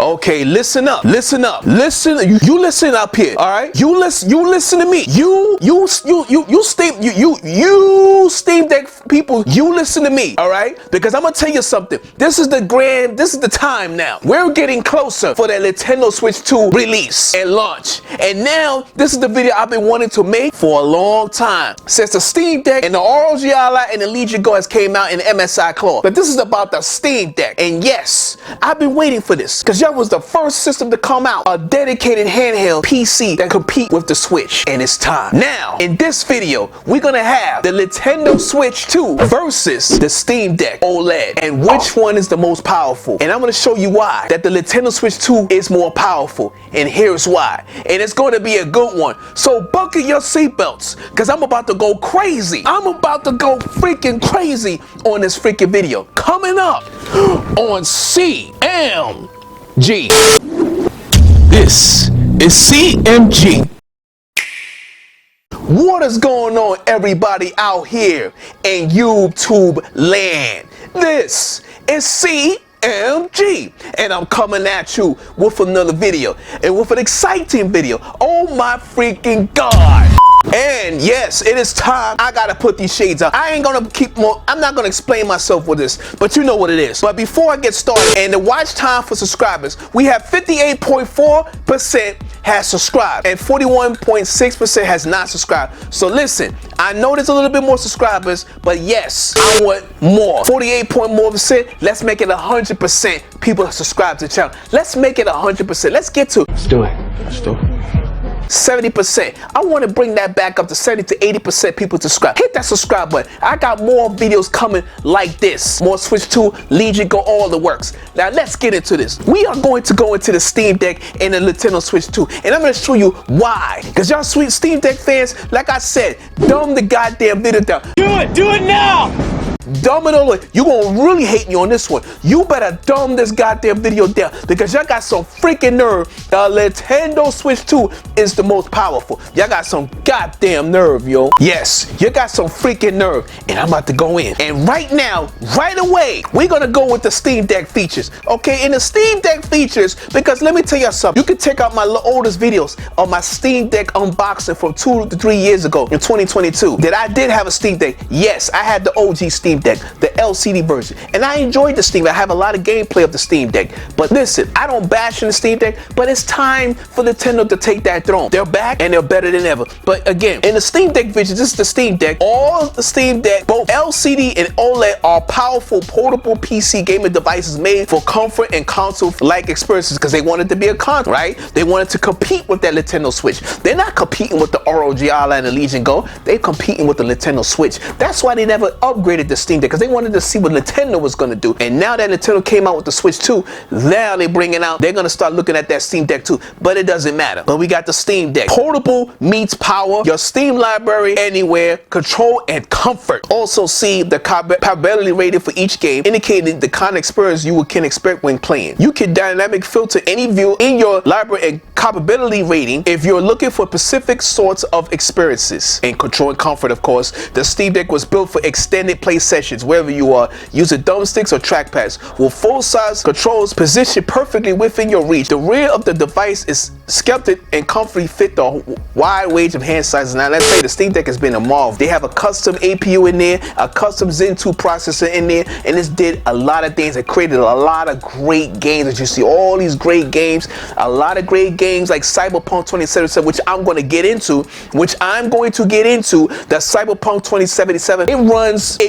Okay, listen up, listen up, listen. You listen up here, all right? You listen to me. You Steam Deck people, you listen to me, all right? Because I'm gonna tell you something. This is the time now. We're getting closer for that Nintendo Switch 2 release and launch. And now, this is the video I've been wanting to make for a long time. Since the Steam Deck and the ROG Ally and the Legion Go has came out in the MSI claw. But this is about the Steam Deck. And yes, I've been waiting for this. Because that was the first system to come out. A dedicated handheld PC that compete with the Switch. And it's time. Now, in this video, we're gonna have the Nintendo Switch 2 versus the Steam Deck OLED. And which one is the most powerful? And I'm gonna show you why. That the Nintendo Switch 2 is more powerful. And here's why. And it's gonna be a good one. So buckle your seatbelts. Because I'm about to go crazy. I'm about to go freaking crazy on this freaking video. Coming up on CMG. This is CMG. What is going on, everybody out here in YouTube land? This is CMG, and I'm coming at you with another video, and with an exciting video. Oh my freaking God. And yes, it is time. I gotta put these shades on. I'm not gonna explain myself with this, but you know what it is. But before I get started, and the watch time for subscribers, we have 58.4% has subscribed and 41.6% has not subscribed. So listen, I know there's a little bit more subscribers, but yes, I want more. 48.4%. Let's make it 100% people subscribe to the channel. Let's make it 100%. Let's get to. Let's do it. Let's do it. 70%. I want to bring that back up to 70 to 80% people subscribe. Hit that subscribe button. I got more videos coming like this. More Switch 2, Legion Go, all the works. Now let's get into this. We are going to go into the Steam Deck and the Nintendo Switch 2. And I'm going to show you why. Because y'all sweet Steam Deck fans, like I said, dumb the goddamn video down. Do it now! Dumb it all. You gonna really hate me on this one. You better dumb this goddamn video down because y'all got some freaking nerve. The Nintendo Switch 2 is the most powerful. Y'all got some goddamn nerve, yo. Yes, you got some freaking nerve. And I'm about to go in. And right now, right away, we're gonna go with the Steam Deck features. Okay, in the Steam Deck features, because let me tell you something. You can check out my oldest videos of my Steam Deck unboxing from 2 to 3 years ago in 2022. That I did have a Steam Deck. Yes, I had the OG Steam Deck, the LCD version, and I enjoyed the Steam Deck. I have a lot of gameplay of the Steam Deck. But listen, I don't bash in the Steam Deck, but it's time for Nintendo to take that throne. They're back and they're better than ever. But again, in the Steam Deck vision, this is the Steam Deck. All the Steam Deck, both LCD and OLED, are powerful portable PC gaming devices made for comfort and console-like experiences because they wanted to be a console, right? They wanted to compete with that Nintendo Switch. They're not competing with the ROG Ally and the Legion Go. They're competing with the Nintendo Switch. That's why they never upgraded the Steam Deck, because they wanted to see what Nintendo was going to do. And now that Nintendo came out with the Switch 2, now they're bringing out, they're going to start looking at that Steam Deck too. But it doesn't matter. But we got the Steam Deck. Portable meets power, your Steam library anywhere, control and comfort. Also see the compatibility rating for each game, indicating the kind of experience you can expect when playing. You can dynamic filter any view in your library and compatibility rating if you're looking for specific sorts of experiences. And control and comfort, of course. The Steam Deck was built for extended play sessions wherever you are, using thumbsticks or trackpads with full-size controls positioned perfectly within your reach. The rear of the device is sculpted and comfortably fit the wide range of hand sizes. Now let's say the Steam Deck has been evolved. They have a custom APU in there, a custom Zen 2 processor in there, and this did a lot of things. It created a lot of great games. As you see, all these great games, a lot of great games like Cyberpunk 2077, which I'm going to get into, the Cyberpunk 2077. It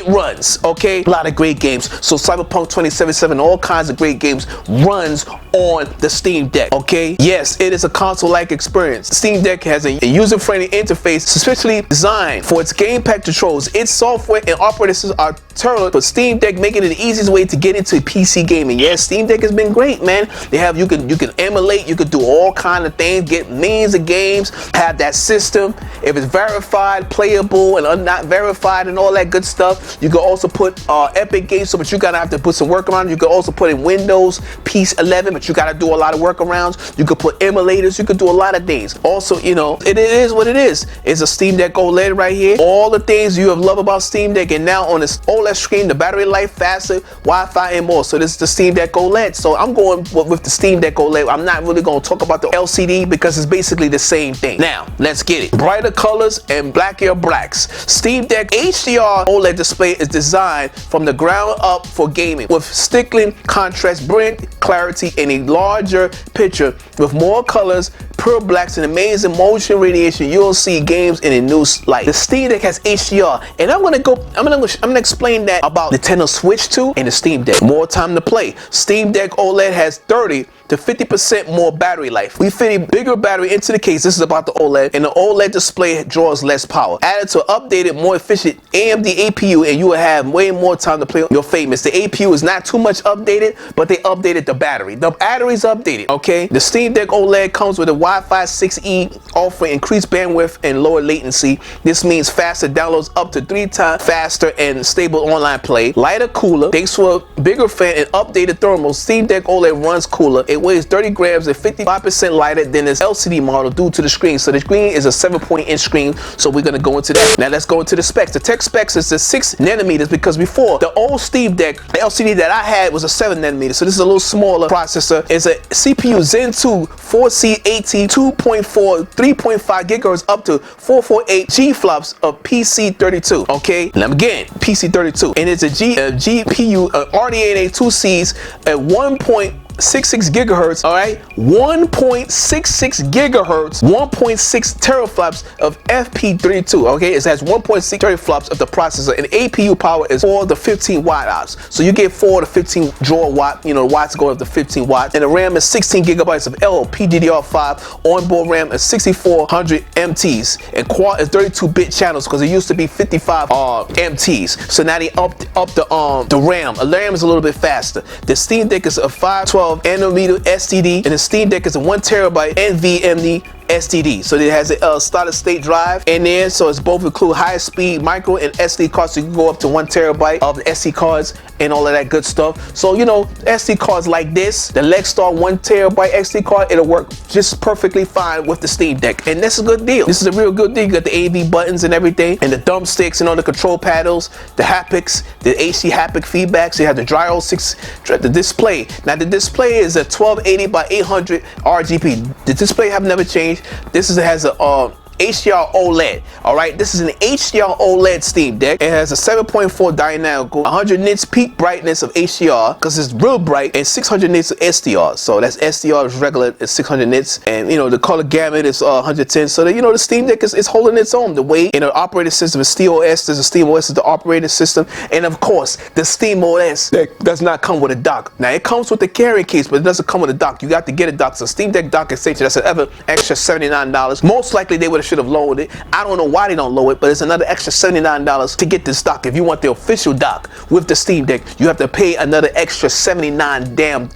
runs, okay? A lot of great games. So Cyberpunk 2077, all kinds of great games runs on the Steam Deck, okay? Yes, it is a console-like experience. Steam Deck has a user-friendly interface specially designed for its gamepad controls. Its software and operating systems are tailored for Steam Deck, making it the easiest way to get into PC gaming. Yes, Steam Deck has been great, man. They have, you can emulate, you can do all kind of things, get millions of games, have that system. If it's verified, playable, and not verified, and all that good stuff, you can also put Epic Games, so but you gotta have to put some workarounds. You can also put in Windows, Peace 11, but you gotta do a lot of workarounds. You could put emulators, you could do a lot of things. Also, you know, it is what it is. It's a Steam Deck OLED right here. All the things you have loved about Steam Deck, and now on this OLED OLED screen, the battery life faster, Wi-Fi, and more. So this is the Steam Deck OLED. So I'm going with the Steam Deck OLED. I'm not really going to talk about the LCD because it's basically the same thing. Now, let's get it. Brighter colors and blackier blacks. Steam Deck HDR OLED display is designed from the ground up for gaming with stickling contrast, brilliant clarity, and a larger picture with more colors, pure blacks, and amazing motion radiation. You'll see games in a new light. The Steam Deck has HDR, and I'm gonna explain that about Nintendo Switch 2 and the Steam Deck. More time to play. Steam Deck OLED has 30 to 50% more battery life. We fit a bigger battery into the case. This is about the OLED, and the OLED display draws less power. Added to updated, more efficient AMD APU, and you will have way more time to play your famous. The APU is not too much updated, but they updated the battery. The battery's updated, okay? The Steam Deck OLED comes with a Wi-Fi 6E, offering increased bandwidth and lower latency. This means faster downloads, up to 3 times faster, and stable online play. Lighter, cooler. Thanks to a bigger fan and updated thermals, Steam Deck OLED runs cooler. It weighs 30 grams and 55% lighter than its LCD model due to the screen. So the screen is a 7.8-inch screen, so we're going to go into that. Now let's go into the specs. The tech specs is the 6 nanometers because before, the old Steam Deck, the LCD that I had was a 7 nanometer. So this is a little smaller processor. It's a CPU Zen 2 4C18 2.4 3.5 gigahertz up to 448 G-flops of PC32. Okay, now again, PC32, and it's a GPU RDNA 2Cs at 1.66 gigahertz, all right, 1.66 gigahertz, 1.6 teraflops of FP32. Okay, it has 1.6 teraflops of the processor, and APU power is 4 to 15 watt hours. So you get 4 to 15 draw watt, you know, watts go up to 15 watts, and the RAM is 16 gigabytes of LPDDR5. Onboard RAM is 6400 MTs, and quad is 32-bit channels because it used to be 55 MTs. So now they upped the RAM. The RAM is a little bit faster. The Steam Deck is a 512 nanometer SSD, and the Steam Deck is a 1 terabyte NVMe SSD. So it has a solid state drive in there, so it's both include high speed micro and SD cards, so you can go up to 1 terabyte of the SD cards and all of that good stuff. So you know, SD cards like this, the Lexstar 1 terabyte SD card, it'll work just perfectly fine with the Steam Deck, and that's a good deal. This is a real good deal. You got the AV buttons and everything, and the thumbsticks and all the control paddles, the haptics, the HD haptic feedback. So you have the Dryo 6, the display. Now the display is a 1280 by 800 RGB. The display have never changed. This has a HDR OLED. All right, this is an HDR OLED Steam Deck. It has a 7.4 dynamical, 100 nits peak brightness of HDR because it's real bright, and 600 nits of SDR. So that's SDR is regular, it's 600 nits, and you know the color gamut is 110. So that, you know, the Steam Deck is holding its own. The weight and the operating system is SteamOS. There's a SteamOS is the operating system, and of course the SteamOS that does not come with a dock. Now it comes with the carrying case, but it doesn't come with a dock. You got to get a dock. So Steam Deck dock extension, that's an extra $79. Most likely they would should have lowered it. I don't know why they don't lower it, but it's another extra $79 to get this dock. If you want the official dock with the Steam Deck, you have to pay another extra 79 goddamn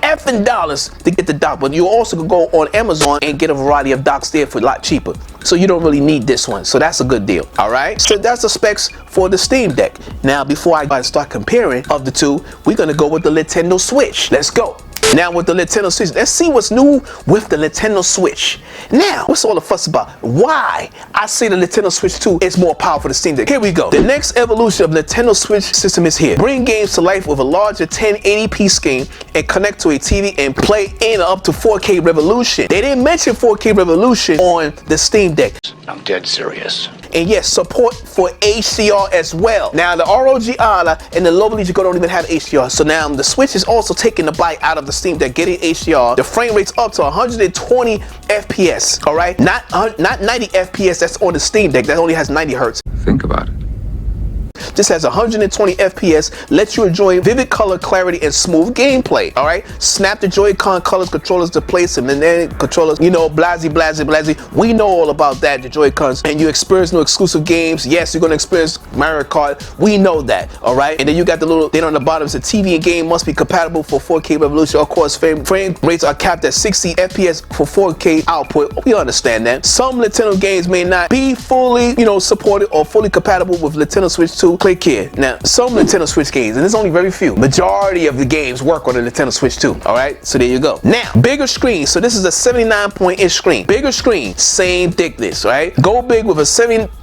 effing dollars to get the dock. But you also can go on Amazon and get a variety of docks there for a lot cheaper. So you don't really need this one. So that's a good deal. All right. So that's the specs for the Steam Deck. Now, before I start comparing of the two, we're gonna go with the Nintendo Switch. Let's go. Now with the Nintendo Switch, let's see what's new with the Nintendo Switch. Now, what's all the fuss about? Why I say the Nintendo Switch 2 is more powerful than the Steam Deck. Here we go. The next evolution of the Nintendo Switch system is here. Bring games to life with a larger 1080p screen and connect to a TV and play in up to 4K resolution. They didn't mention 4K resolution on the Steam Deck. I'm dead serious. And yes, support for HDR as well. Now the ROG Ally and the low lead don't even have HDR. So now the Switch is also taking the bite out of the Steam Deck, getting HDR. The frame rate's up to 120 FPS. All right, not 90 FPS. That's on the Steam Deck. That only has 90 hertz. Think about it. This has 120 FPS, lets you enjoy vivid color clarity and smooth gameplay. All right, snap the Joy-Con colors controllers to place them, and then controllers, you know, blasey. We know all about that, the Joy-Cons, and you experience new exclusive games. Yes, you're gonna experience Mario Kart. We know that. All right, and then you got the little thing on the bottom. It's a TV and game must be compatible for 4K resolution. Of course, frame rates are capped at 60 FPS for 4K output. We understand that. Some Nintendo games may not be fully, you know, supported or fully compatible with Nintendo Switch 2. Click here. Now, some Nintendo Switch games, and there's only very few, majority of the games work on the Nintendo Switch 2. All right, so there you go. Now, bigger screen. So this is a 79-point-inch screen. Bigger screen, same thickness, right? Go big with a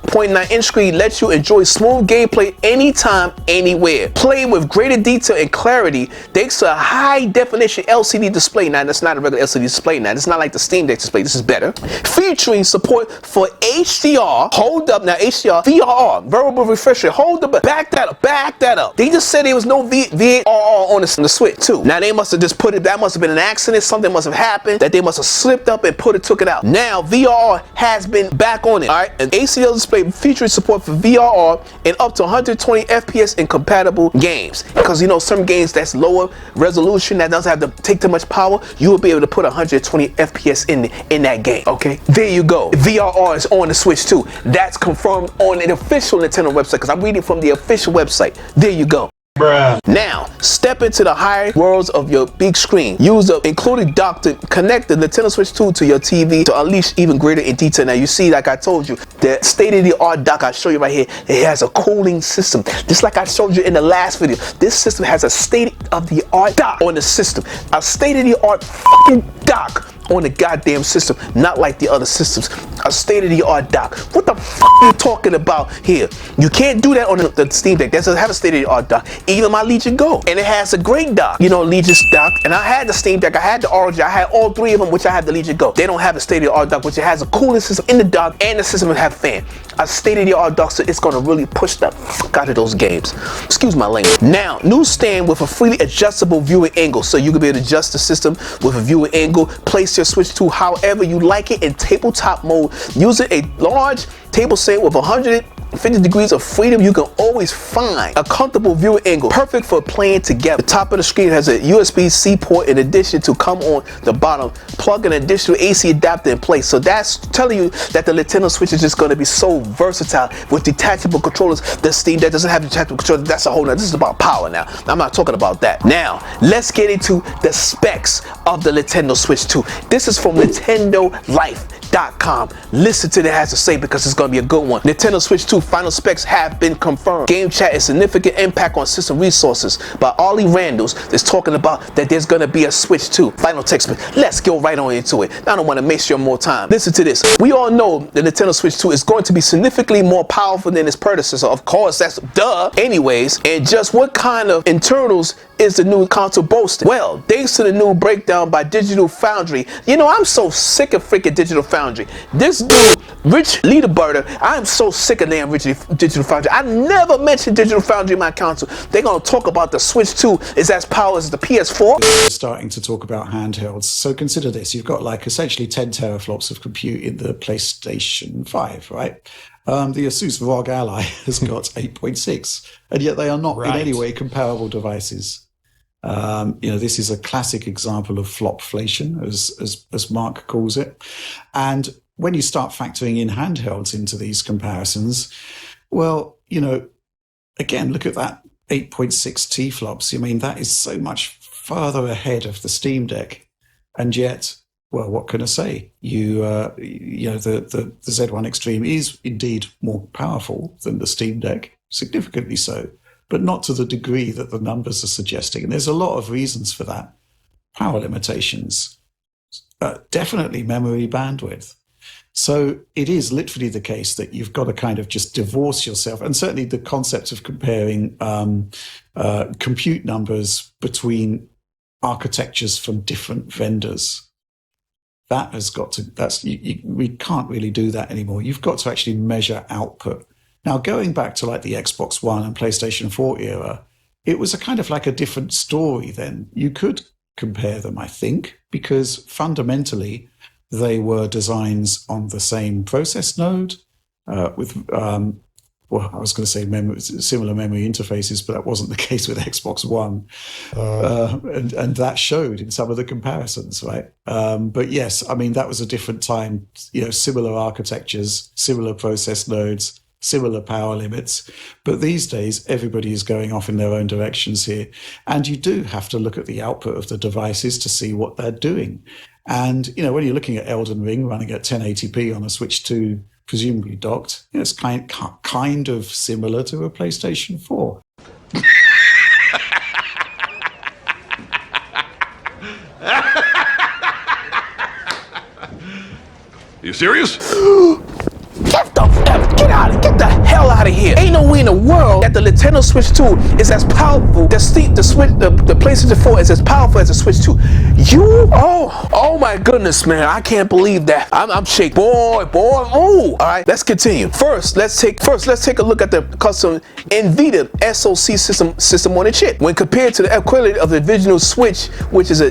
6.9-inch screen lets you enjoy smooth gameplay anytime, anywhere. Play with greater detail and clarity thanks to a high-definition LCD display. Now, that's not a regular LCD display now. It's not like the Steam Deck display. This is better. Featuring support for HDR. Hold up now, HDR, VRR, variable refresh rate. Hold up, back that up, back that up. They just said there was no VRR on the Switch too. Now, they must have just put it, that must have been an accident. Something must have happened that they must have slipped up and took it out. Now, VRR has been back on it, all right? An ACL display featuring support for VRR and up to 120 FPS in compatible games. Because, you know, some games that's lower resolution, that doesn't have to take too much power, you will be able to put 120 FPS in that game, okay? There you go. VRR is on the Switch too. That's confirmed on the official Nintendo website, because I'm reading from the official website. There you go. Bruh. Now, step into the higher worlds of your big screen. Use the included dock to connect the Nintendo Switch 2 to your TV to unleash even greater in detail. Now, you see, like I told you, the state-of-the-art dock I show you right here, it has a cooling system. Just like I showed you in the last video, this system has a state-of-the-art dock on the system. A state-of-the-art fucking dock on the goddamn system, not like the other systems. A state-of-the-art dock. What the fuck are you talking about here? You can't do that on the Steam Deck. That doesn't have a state-of-the-art dock. Even my Legion Go, and it has a great dock. You know, Legion's dock. And I had the Steam Deck, I had the Origin, I had all three of them, which I had the Legion Go. They don't have a state-of-the-art dock, which it has a cooling system in the dock, and the system will have fan. A state-of-the-art dock, so it's gonna really push the fuck out of those games. Excuse my language. Now, new stand with a freely adjustable viewing angle, so you can be able to adjust the system with a viewing angle. Place your Switch 2 however you like it in tabletop mode. Using a large table stand with 150 degrees of freedom, you can always find a comfortable viewing angle, perfect for playing together. The top of the screen has a USB-C port in addition to come on the bottom. Plug an additional AC adapter in place. So that's telling you that the Nintendo Switch is just going to be so versatile with detachable controllers. The Steam Deck doesn't have detachable controllers. That's a whole nother. This is about power now. I'm not talking about that. Now, let's get into the specs of the Nintendo Switch 2. This is from NintendoLife.com. Listen to what it has to say, because it's going to be a good one. Nintendo Switch 2 final specs have been confirmed. Game chat is significant impact on system resources. By Ollie Randalls is talking about that there's going to be a Switch 2 final text. Let's go right on into it. I don't want to waste your more time. Listen to this. We all know the Nintendo Switch 2 is going to be significantly more powerful than its predecessor. Of course, that's duh. Anyways, and just what kind of internals is the new console boasting? Well, thanks to the new breakdown by Digital Foundry. You know, I'm so sick of freaking Digital Foundry. This dude, Rich Leaderburger, I'm so sick of damn Digital Foundry. I never mentioned Digital Foundry in my console. They're going to talk about the Switch 2 is as powerful as the PS4. We're starting to talk about handhelds. So consider this. You've got like essentially 10 teraflops of compute in the PlayStation 5, right? The Asus ROG Ally has got 8.6, and yet they are not in any way comparable devices. You know, this is a classic example of flopflation, as Mark calls it. And when you start factoring in handhelds into these comparisons, well, you know, again, look at that 8.6 TFlops. I mean, that is so much farther ahead of the Steam Deck. And yet, well, what can I say? You know, the Z1 Extreme is indeed more powerful than the Steam Deck, significantly so, but not to the degree that the numbers are suggesting. And there's a lot of reasons for that. Power limitations, definitely memory bandwidth. So it is literally the case that you've got to kind of just divorce yourself. And certainly the concept of comparing compute numbers between architectures from different vendors, that has got to, we can't really do that anymore. You've got to actually measure output. Now, going back to like the Xbox One and PlayStation 4 era, it was a kind of like a different story then. You could compare them, I think, because fundamentally they were designs on the same process node with, well, I was going to say similar memory interfaces, but that wasn't the case with Xbox One. And that showed in some of the comparisons, right? But yes, I mean, that was a different time, you know, similar architectures, similar process nodes, similar power limits. But these days, everybody is going off in their own directions here. And you do have to look at the output of the devices to see what they're doing. And, you know, when you're looking at Elden Ring running at 1080p on a Switch 2, presumably docked, you know, it's kind of similar to a PlayStation 4. You serious? Get out of out of here. Ain't no way in the world that the Nintendo Switch 2 is as powerful. The PlayStation 4 is as powerful as the Switch 2. Oh my goodness, man. I can't believe that. I'm shaking. Boy. Oh, all right. Let's continue. First, let's take a look at the custom Nvidia SoC system on the chip. When compared to the equivalent of the original Switch, which is a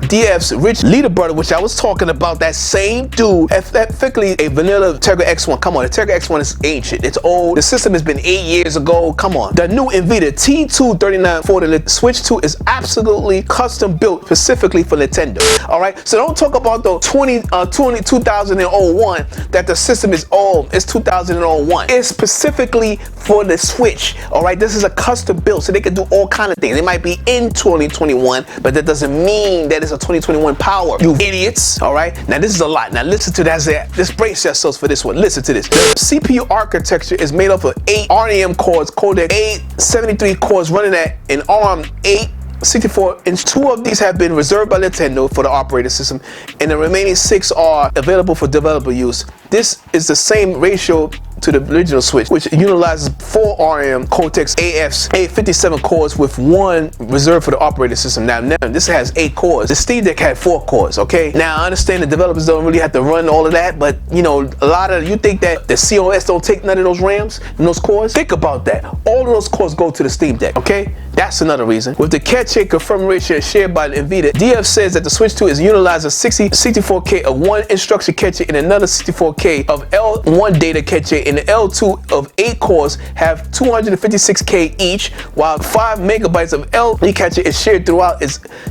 DF's rich leader brother, which I was talking about, that same dude, effectively a vanilla Tegra X1. Come on, the Tegra X1 is ancient. It's old. The system has been 8 years ago. Come on. The new Nvidia T239 for the Switch 2 is absolutely custom built specifically for Nintendo. All right. So don't talk about the 2001 that the system is old. It's 2001. It's specifically for the Switch. All right. This is a custom build, so they can do all kind of things. It might be in 2021, but that doesn't mean that it's a 2021 power. You idiots. All right. Now this is a lot. Now listen to that. Just brace yourselves for this one. Listen to this. The CPU architecture is made up of 8 RDM cores, codec 873 cores running at an ARM 864, and 2 of these have been reserved by Nintendo for the operating system, and the remaining 6 are available for developer use. This is the same ratio to the original Switch, which utilizes 4 RM Cortex AFs, 857 cores with 1 reserved for the operating system. Now this has 8 cores. The Steam Deck had 4 cores, okay? Now I understand the developers don't really have to run all of that, but you know, you think that the COS don't take none of those RAMs and those cores? Think about that. All of those cores go to the Steam Deck, okay? That's another reason. With the cache confirm ratio shared by Nvidia, DF says that the Switch 2 is utilizing 64K of 1 instruction cache and another 64K of L1 data cache, and the L2 of 8 cores have 256K each, while 5 megabytes of L3 cache is shared throughout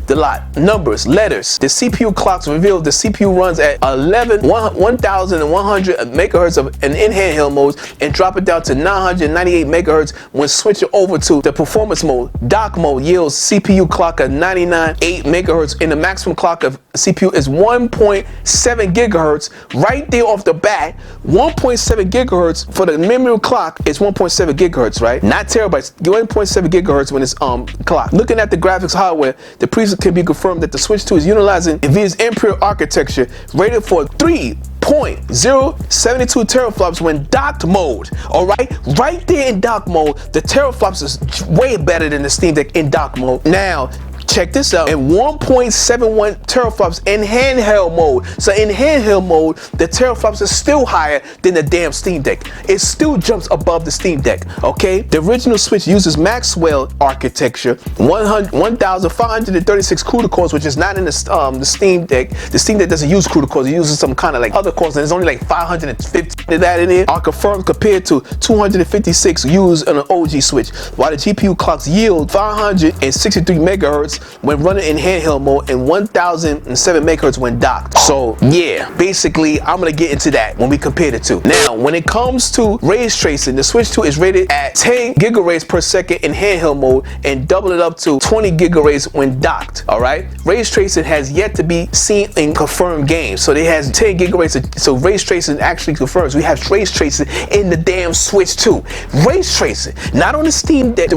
the lot. Numbers, letters. The CPU clocks reveal the CPU runs at 1100 megahertz in handheld modes and drop it down to 998 megahertz when switching over to the performance mode. Dock mode yields CPU clock of 99.8 megahertz, and the maximum clock of CPU is 1.7 gigahertz. Right there off the bat, 1.7 gigahertz for the memory clock is 1.7 gigahertz, right? Not terabytes, 1.7 gigahertz when it's clock. Looking at the graphics hardware, the preset can be confirmed that the Switch 2 is utilizing Nvidia's Imperial architecture, rated for 3.072 teraflops when docked mode. All right there in dock mode, the teraflops is way better than the Steam Deck in dock mode. Now check this out, and 1.71 teraflops in handheld mode. So in handheld mode, the teraflops is still higher than the damn Steam Deck. It still jumps above the Steam Deck, okay? The original Switch uses Maxwell architecture, 1,536 CUDA cores, which is not in the Steam Deck. The Steam Deck doesn't use CUDA cores. It uses some kind of like other cores, and there's only like 550 of that in there, are confirmed compared to 256 used on an OG Switch, while the GPU clocks yield 563 megahertz when running in handheld mode and 1007 megahertz when docked. So yeah, basically I'm gonna get into that when we compare the two. Now when it comes to ray tracing, the Switch 2 is rated at 10 gigaраys per second in handheld mode and double it up to 20 gigaраys when docked. All right, ray tracing has yet to be seen in confirmed games, so it has 10 gigaраys. So ray tracing actually confirms. We have ray tracing in the damn Switch 2. Ray tracing, not on the Steam Deck.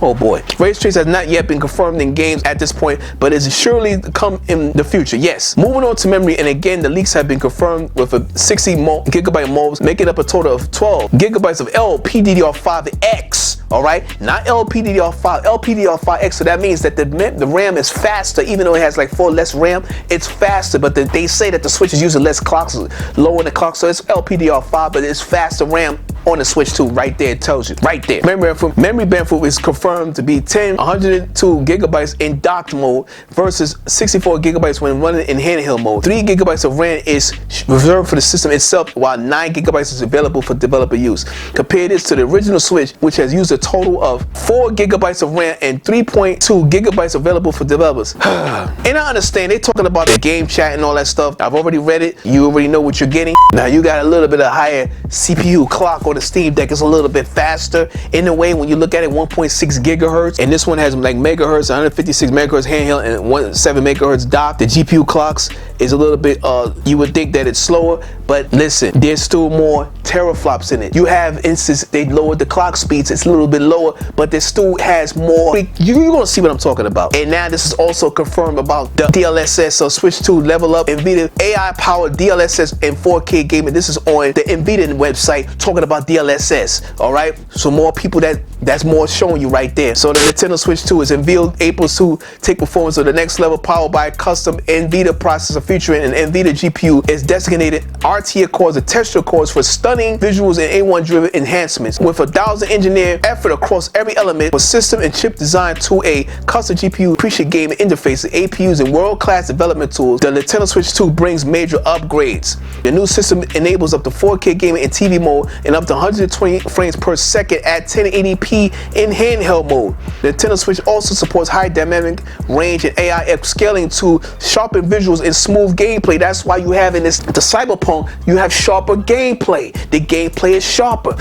Oh boy, ray tracing has not yet been confirmed in games at this point, but it's surely come in the future. Yes. Moving on to memory, and again the leaks have been confirmed with a 60 gigabyte modes, making up a total of 12 gigabytes of LPDDR5X. All right, not LPDDR5, LPDDR5X. So that means that the RAM is faster, even though it has like 4 less RAM. It's faster, but they say that the Switch is using less clocks, lower the clock, so it's LPDDR5, but it's faster RAM on the Switch 2. Right there, it tells you right there. Memory bandwidth is confirmed to be 102 gigabytes in docked mode versus 64 gigabytes when running in handheld mode. 3 gigabytes of RAM is reserved for the system itself, while 9 gigabytes is available for developer use. Compare this to the original Switch, which has used a total of 4 gigabytes of RAM and 3.2 gigabytes available for developers. And I understand they're talking about the game chat and all that stuff. I've already read it. You already know what you're getting. Now you got a little bit of higher CPU clock, or the Steam Deck is a little bit faster in a way when you look at it, 1.6 gigahertz, and this one has like megahertz, 156 megahertz handheld and 17 megahertz dock. The GPU clocks is a little bit, you would think that it's slower, but listen, there's still more teraflops in it. You have instances, they lowered the clock speeds, it's a little bit lower, but there still has more. You're gonna see what I'm talking about. And now this is also confirmed about the DLSS, so Switch 2 level up, Nvidia AI powered DLSS and 4K gaming. This is on the Nvidia website talking about DLSS, all right? So more people that's more showing you right there. So the Nintendo Switch 2 is able to take performance to the next level, powered by a custom Nvidia processor featuring an Nvidia GPU. Is designated RTX cores and texture cores for stunning visuals and A1 driven enhancements. With 1,000 engineer effort across every element, for system and chip design to a custom GPU, appreciate gaming interfaces, APUs, and world-class development tools, the Nintendo Switch 2 brings major upgrades. The new system enables up to 4K gaming in TV mode and up to 120 frames per second at 1080p in handheld mode. The Nintendo Switch also supports high dynamic range and AI scaling to sharpen visuals and smooth gameplay. That's why you have in the Cyberpunk, you have sharper gameplay. The gameplay is sharper.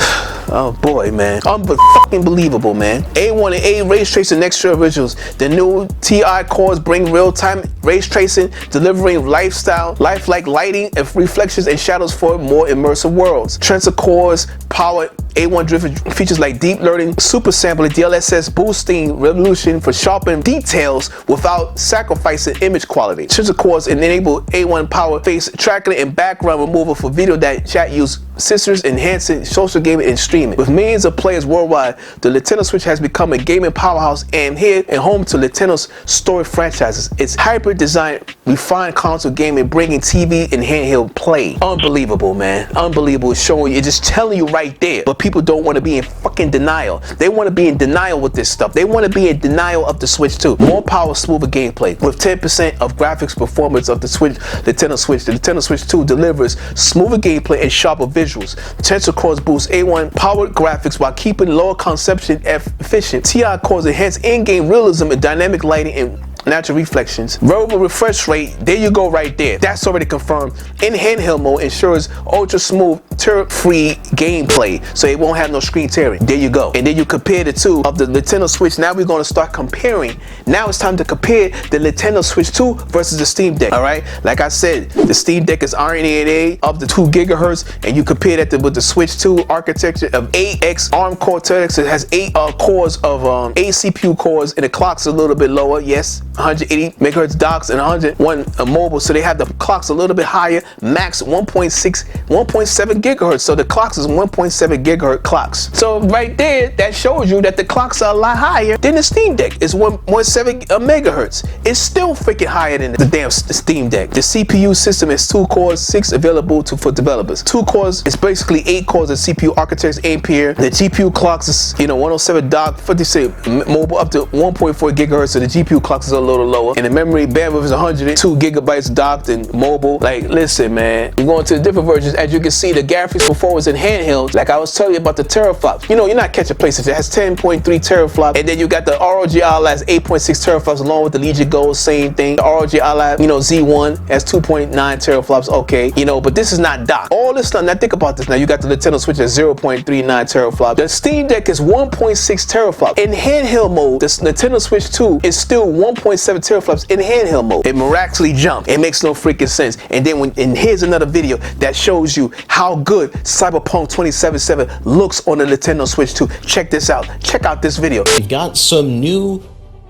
Oh boy, man. Unbelievable, man. A1 and A ray tracing next gen visuals. The new TI cores bring real-time ray tracing, delivering lifelike lighting and reflections and shadows for more immersive worlds. Tensor cores power A1 driven features like deep learning, super sampling, DLSS boosting resolution for sharpened details without sacrificing image quality. Tensor cores enable A1 power face tracking and background removal for video that chat use sensors, enhancing social gaming and streaming. With millions of players worldwide, the Nintendo Switch has become a gaming powerhouse and home to Nintendo's storied franchises. Its hybrid design, refined console gaming, bringing TV and handheld play. Unbelievable, man. Unbelievable. It's showing you, it's just telling you right there. But people don't want to be in fucking denial. They want to be in denial with this stuff. They want to be in denial of the Switch 2. More power, smoother gameplay. With 10% of graphics performance of the Nintendo Switch, the Nintendo Switch 2 delivers smoother gameplay and sharper visuals. Tensor cores boost A1 powered graphics while keeping lower consumption efficient. TI cores enhance in-game realism and dynamic lighting and natural reflections. Variable refresh rate, there you go right there. That's already confirmed. In handheld mode ensures ultra smooth, tear-free gameplay, so it won't have no screen tearing. There you go. And then you compare the two of the Nintendo Switch. Now we're going to start comparing. Now it's time to compare the Nintendo Switch 2 versus the Steam Deck. All right, like I said, the Steam Deck is RNA up to 2 gigahertz, and you compare that with the Switch 2 architecture of 8x ARM Cortex. It has 8 cores of 8 CPU cores, and the clock's a little bit lower. Yes, 180 megahertz docks and 101 mobile, so they have the clocks a little bit higher, max 1.7 gigahertz, so the clocks is 1.7 gigahertz clocks. So right there, that shows you that the clocks are a lot higher than the Steam Deck. It's 1.7 megahertz. It's still freaking higher than the damn Steam Deck. The CPU system is 2 cores, 6 available for developers. 2 cores is basically 8 cores of CPU architects, Ampere. The GPU clocks is 107 dock, 56 mobile up to 1.4 gigahertz, so the GPU clocks is a little lower, and the memory bandwidth is 102 gigabytes docked and mobile. Like, listen, man, we're going to the different versions. As you can see, the graphics performance in handheld, like I was telling you about the teraflops. You're not catching PlayStation. It has 10.3 teraflops, and then you got the ROG Ally 8.6 teraflops along with the Legion Gold, same thing. The ROG Ally, Z1 has 2.9 teraflops. Okay, but this is not docked. All this stuff. Now think about this. Now you got the Nintendo Switch at 0.39 teraflops. The Steam Deck is 1.6 teraflops. In handheld mode, the Nintendo Switch 2 is still 1.7 teraflops in handheld mode. It miraculously jumped. It makes no freaking sense. And then and here's another video that shows you how good Cyberpunk 2077 looks on the Nintendo Switch 2. Check this out. Check out this video. We've got some new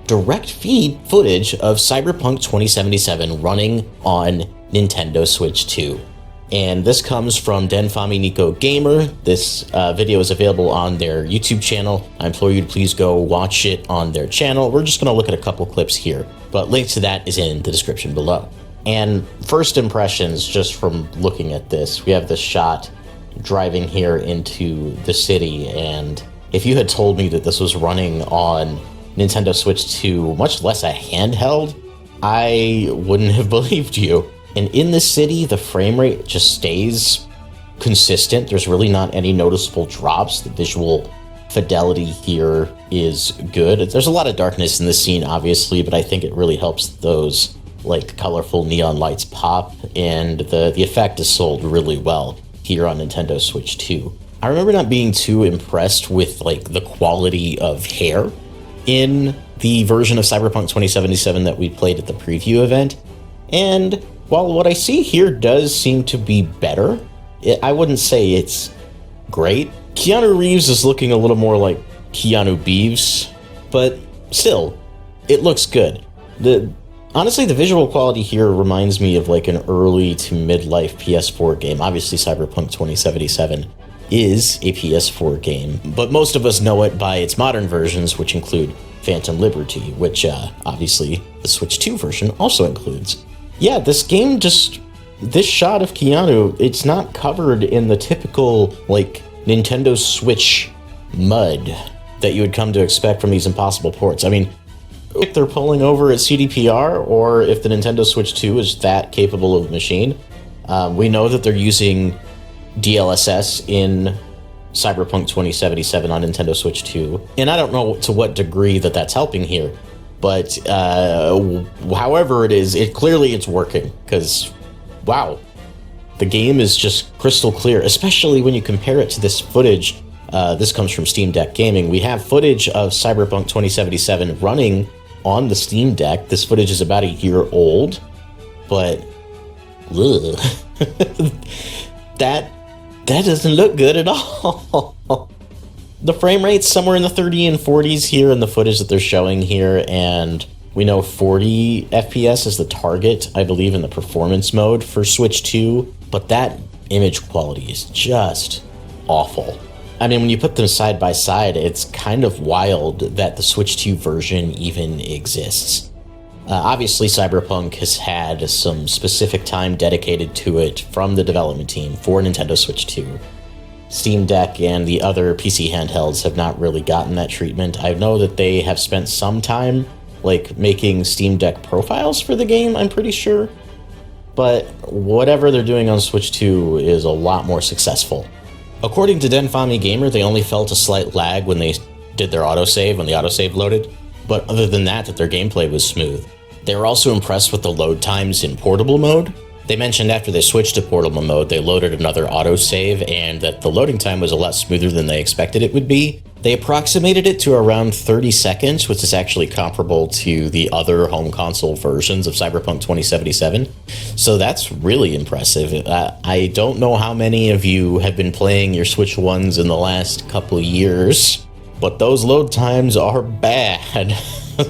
direct feed footage of Cyberpunk 2077 running on Nintendo Switch 2. And this comes from Denfami Nico Gamer. This video is available on their YouTube channel. I implore you to please go watch it on their channel. We're just going to look at a couple clips here, but link to that is in the description below. And first impressions, just from looking at this, we have this shot driving here into the city, and if you had told me that this was running on Nintendo Switch 2, much less a handheld, I wouldn't have believed you. And in the city, the frame rate just stays consistent. There's really not any noticeable drops. The visual fidelity here is good. There's a lot of darkness in the scene, obviously, but I think it really helps those like colorful neon lights pop, and the effect is sold really well here on Nintendo Switch 2. I remember not being too impressed with like the quality of hair in the version of Cyberpunk 2077 that we played at the preview event. And while what I see here does seem to be better, I wouldn't say it's great. Keanu Reeves is looking a little more like Keanu Beeves, but still, it looks good. Honestly, the visual quality here reminds me of like an early to midlife PS4 game. Obviously, Cyberpunk 2077 is a PS4 game, but most of us know it by its modern versions, which include Phantom Liberty, which obviously the Switch 2 version also includes. Yeah, this game this shot of Keanu, it's not covered in the typical, like, Nintendo Switch mud that you would come to expect from these impossible ports. I mean, if they're pulling over at CDPR, or if the Nintendo Switch 2 is that capable of a machine, we know that they're using DLSS in Cyberpunk 2077 on Nintendo Switch 2, and I don't know to what degree that's helping here, but however it is, clearly it's working, because, wow, the game is just crystal clear, especially when you compare it to this footage. This comes from Steam Deck Gaming. We have footage of Cyberpunk 2077 running on the Steam Deck. This footage is about a year old, but that doesn't look good at all. The frame rate's somewhere in the 30 and 40s here in the footage that they're showing here, and we know 40 FPS is the target, I believe, in the performance mode for Switch 2, but that image quality is just awful. I mean, when you put them side by side, it's kind of wild that the Switch 2 version even exists. Obviously, Cyberpunk has had some specific time dedicated to it from the development team for Nintendo Switch 2. Steam Deck and the other PC handhelds have not really gotten that treatment. I know that they have spent some time, like, making Steam Deck profiles for the game, I'm pretty sure. But whatever they're doing on Switch 2 is a lot more successful. According to Denfami Gamer, they only felt a slight lag when they did their autosave, when the autosave loaded, but other than that their gameplay was smooth. They were also impressed with the load times in portable mode. They mentioned after they switched to portable mode, they loaded another autosave, and that the loading time was a lot smoother than they expected it would be. They approximated it to around 30 seconds, which is actually comparable to the other home console versions of Cyberpunk 2077. So that's really impressive. I don't know how many of you have been playing your Switch 1s in the last couple of years, but those load times are bad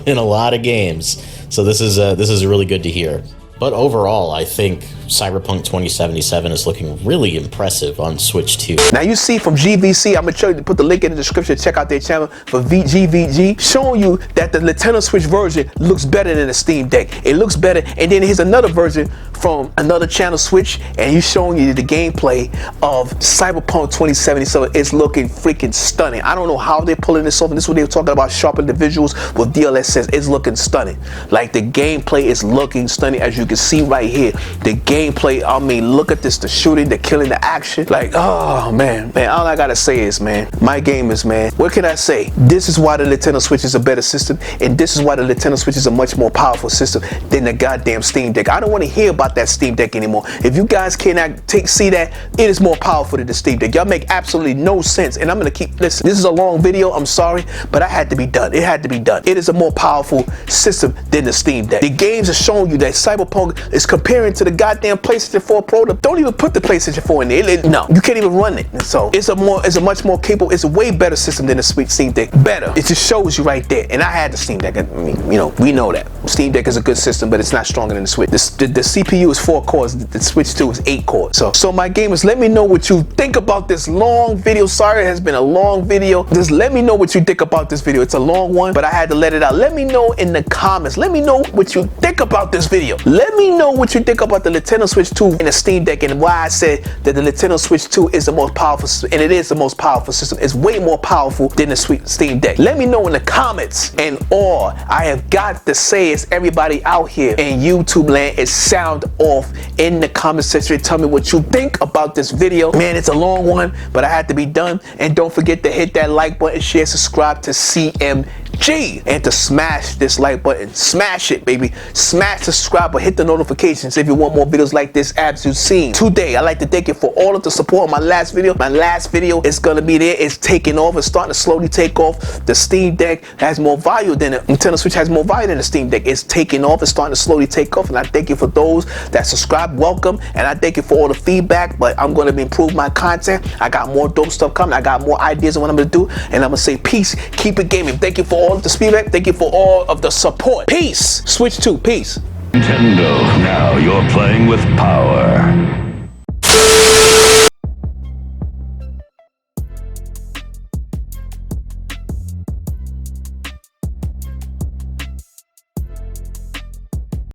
in a lot of games. So this is really good to hear. But overall, I think Cyberpunk 2077 is looking really impressive on Switch 2. Now you see from GVC, I'm going to put the link in the description, check out their channel for GVG, showing you that the Nintendo Switch version looks better than the Steam Deck. It looks better, and then here's another version from another channel Switch, and he's showing you the gameplay of Cyberpunk 2077. It's looking freaking stunning. I don't know how they're pulling this off, and this is what they were talking about, sharpen the visuals with DLSS. It's looking stunning. Like, the gameplay is looking stunning, as you can see right here. The gameplay, I mean, look at this, the shooting, the killing, the action. Like, oh man, all I gotta say is, man, my gamers, man, what can I say? This is why the Nintendo Switch is a better system, and this is why the Nintendo Switch is a much more powerful system than the goddamn Steam Deck. I don't want to hear about that Steam Deck anymore. If you guys cannot see that, it is more powerful than the Steam Deck. Y'all make absolutely no sense, and I'm gonna keep, listen, this is a long video, I'm sorry, but I had to be done. It had to be done. It is a more powerful system than the Steam Deck. The games are showing you that Cyberpunk is comparing to the goddamn PlayStation 4 Pro. Don't even put the PlayStation 4 in there. No, you can't even run it. And so it's a much more capable, it's a way better system than the Steam Deck. Better. It just shows you right there. And I had the Steam Deck. I mean, you know, we know that Steam Deck is a good system, but it's not stronger than the Switch. The CPU is 4 cores. The Switch 2 is 8 cores. So my gamers, let me know what you think about this long video. Sorry, it has been a long video. Just let me know what you think about this video. It's a long one, but I had to let it out. Let me know in the comments. Let me know what you think about this video. Let me know what you think about the Nintendo Switch 2 and the Steam Deck, and why I said that the Nintendo Switch 2 is the most powerful system, and it is the most powerful system. It's way more powerful than the Steam Deck. Let me know in the comments. And all I have got to say is, everybody out here in YouTube land, is sound off in the comment section. Tell me what you think about this video. Man, it's a long one, but I had to be done. And don't forget to hit that like button, share, subscribe to CMG. CMG, and to smash this like button. Smash it, baby. Smash the subscribe button, hit the notifications if you want more videos like this as you've seen. Today, I'd like to thank you for all of the support on my last video. My last video is gonna be there. It's taking off. It's starting to slowly take off. The Steam Deck has more value than it. Nintendo Switch has more value than the Steam Deck. It's taking off. It's starting to slowly take off. And I thank you for those that subscribe. Welcome. And I thank you for all the feedback. But I'm gonna improve my content. I got more dope stuff coming. I got more ideas of what I'm gonna do. And I'm gonna say peace. Keep it gaming. Thank you for all of the feedback. Thank you for all of the support. Peace. Switch 2. Peace. Nintendo, now you're playing with power.